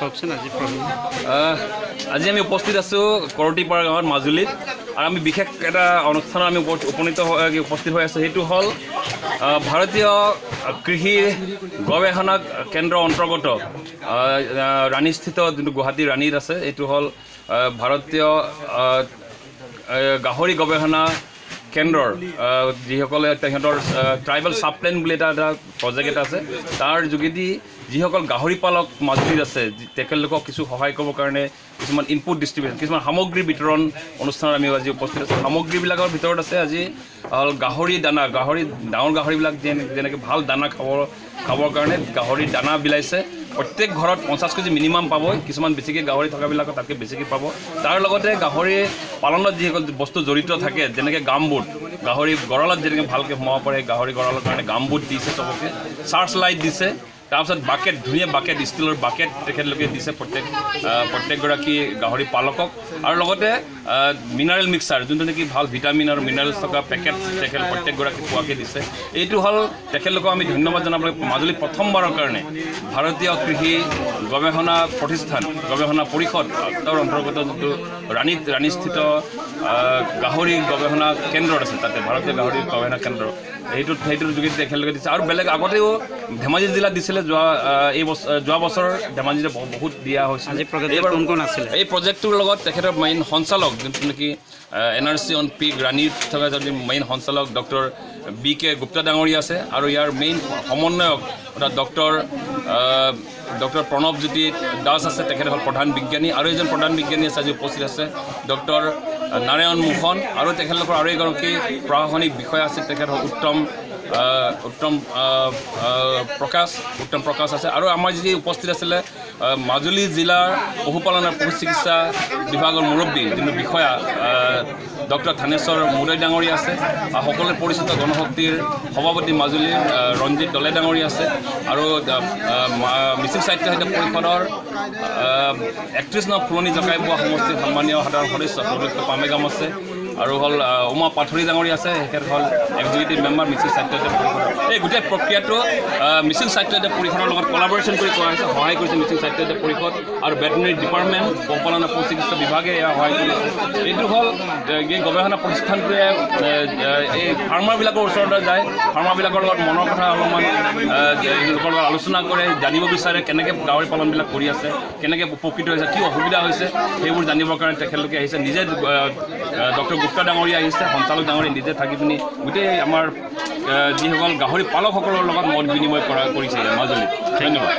কওকচোন আজি প্ৰগ্ৰাম আজি আমি উপস্থিত আছোঁ কৰতিপাৰা গাঁৱত মাজুলীত আৰু আমি বিশেষ এটা অনুষ্ঠানত আমি উপস্থিত হৈ আছোঁ। সেইটো হ'ল ভাৰতীয় কৃষি গৱেষণা কেন্দ্ৰৰ অন্তৰ্গত ৰাণীস্থিত যোনটো গুৱাহাটী ৰাণীত আছে, এইটো হ'ল ভাৰতীয় গাহৰি গৱেষণা কেন্দ্ৰৰ যিসকলে তেখেতৰ ট্ৰাইবেল ছাবপ্লেন বুলি এটা প্ৰজেক্ট এটা আছে, তাৰ যোগেদি যিসকল গাহৰি পালক মাজুলীত আছে তেখেতলোকক কিছু সহায় কৰিবৰ কাৰণে কিছুমান ইনপুট ডিষ্ট্ৰিবিউশ্যন, কিছুমান সামগ্ৰী বিতৰণ অনুষ্ঠানত আমি আজি উপস্থিত আছোঁ। সামগ্ৰীবিলাকৰ ভিতৰত আছে আজি গাহৰি দানা, ডাঙৰ গাহৰিবিলাক যেনেকৈ ভাল দানা খাবৰ কাৰণে গাহৰি দানা বিলাইছে। প্ৰত্যেক ঘৰত 50 কেজি মিনিমাম পাবই, কিছুমান বেছিকৈ গাহৰি থকাবিলাকত তাতকৈ বেছিকৈ পাব। তাৰ লগতে গাহৰি পালনত যিসকল বস্তু জড়িত থাকে, যেনেকৈ গামবুট, গাহৰি গঁৰালত যেনেকৈ ভালকৈ সোমাব পাৰে, গাহৰি গঁৰালৰ কাৰণে গামবুট দিছে চবকে, চাৰ্চ লাইট দিছে, তাৰপিছত বাকেট, ধুনীয়া বাকেট, ষ্টিলৰ বাকেট তেখেতলোকে দিছে প্ৰত্যেকগৰাকী গাহৰি পালকক। আৰু লগতে মিনাৰেল মিক্সাৰ, যোনটো নেকি ভাল ভিটামিন আৰু মিনাৰেলছ থকা পেকেট তেখেত প্ৰত্যেকগৰাকী পোৱাকৈ দিছে। এইটো হ'ল তেখেতলোকক আমি ধন্যবাদ জনাব লাগে। মাজুলী প্ৰথমবাৰৰ কাৰণে ভাৰতীয় কৃষি গৱেষণা প্ৰতিষ্ঠান, গৱেষণা পৰিষদ তাৰ অন্তৰ্গত যোনটো ৰাণীস্থিত গাহৰি গৱেষণা কেন্দ্ৰত আছে, তাতে ভাৰতীয় গাহৰি গৱেষণা কেন্দ্ৰ, সেইটোৰ যোগেদি তেখেতলোকে দিছে। আৰু বেলেগ আগতেও ধেমাজি জিলাত দিছিলে, যোৱা বছৰ ধেমাজিতে বহুত দিয়া হৈছিল। এই প্ৰজেক্টটোৰ লগত তেখেতৰ মেইন সঞ্চালক, যোনটো নেকি NRC অন পিক ৰাণীত থকা যদি মেইন সঞ্চালক ডক্টৰ BK গুপ্তা ডাঙৰীয়া আছে, আৰু ইয়াৰ মেইন সমন্বয়ক অৰ্থাৎ ডক্টৰ প্ৰণৱজ্যোতি দাস আছে, তেখেত হ'ল প্ৰধান বিজ্ঞানী। আৰু এজন প্ৰধান বিজ্ঞানী আছে আজি উপস্থিত আছে ডক্টৰ নাৰায়ণ মোহন, আৰু তেখেতলোকৰ আৰু এগৰাকী প্ৰশাসনিক বিষয়া আছে, তেখেত হ'ল উত্তম প্ৰকাশ আছে। আৰু আমাৰ যি উপস্থিত আছিলে মাজুলী জিলাৰ পশুপালন আৰু পশু চিকিৎসা বিভাগৰ মুৰব্বী যোনটো বিষয়া ডক্টৰ থানেশ্বৰ মুদৈ ডাঙৰীয়া আছে, আৰু সকলোৰে পৰিচিত গণশক্তিৰ সভাপতি মাজুলীৰ ৰঞ্জিত দলে ডাঙৰীয়া আছে, আৰু মিচিং সাহিত্য পৰিষদৰ 31 নং ফুলনি জকাইবোৱা সমষ্টিৰ সন্মানীয় সাধাৰণ সদস্য প্ৰদীপ পামেগাম আছে, আৰু হ'ল উমা পাথৰী ডাঙৰীয়া আছে, তেখেত হ'ল এক্সিকিউটিভ মেম্বাৰ মিচিং সাহিত্য পৰিষদ। এই গোটেই প্ৰক্ৰিয়াটো মিচিং সাহিত্য পৰিষদৰ লগত কলাবৰেশ্যন কৰি কৰা হৈছে, সহায় কৰিছে মিচিং সাহিত্য পৰিষদ আৰু ভেটেনেৰী ডিপাৰ্টমেণ্ট, পশুপালন আৰু পশু চিকিৎসা বিভাগে এয়া সহায় কৰিছে। এইটো হ'ল এই গৱেষণা প্ৰতিষ্ঠানটোৱে এই ফাৰ্মাৰবিলাকৰ ওচৰলৈ যায়, ফাৰ্মাৰবিলাকৰ লগত মনৰ কথা অলপমান লোকৰ লগত আলোচনা কৰে, জানিব বিচাৰে কেনেকৈ গাহৰি পালনবিলাক কৰি আছে, কেনেকৈ উপকৃত হৈছে, কি অসুবিধা হৈছে, সেইবোৰ জানিবৰ কাৰণে তেখেতলোকে আহিছে। নিজে ডক্টৰ গুপ্তা ডাঙৰীয়া আহিছে, সঞ্চালক ডাঙৰীয়া নিজে থাকি পিনি গোটেই আমাৰ যিসকল গাহৰি পালকসকলৰ লগত মত বিনিময় কৰিছে মাজুলীত। ধন্যবাদ।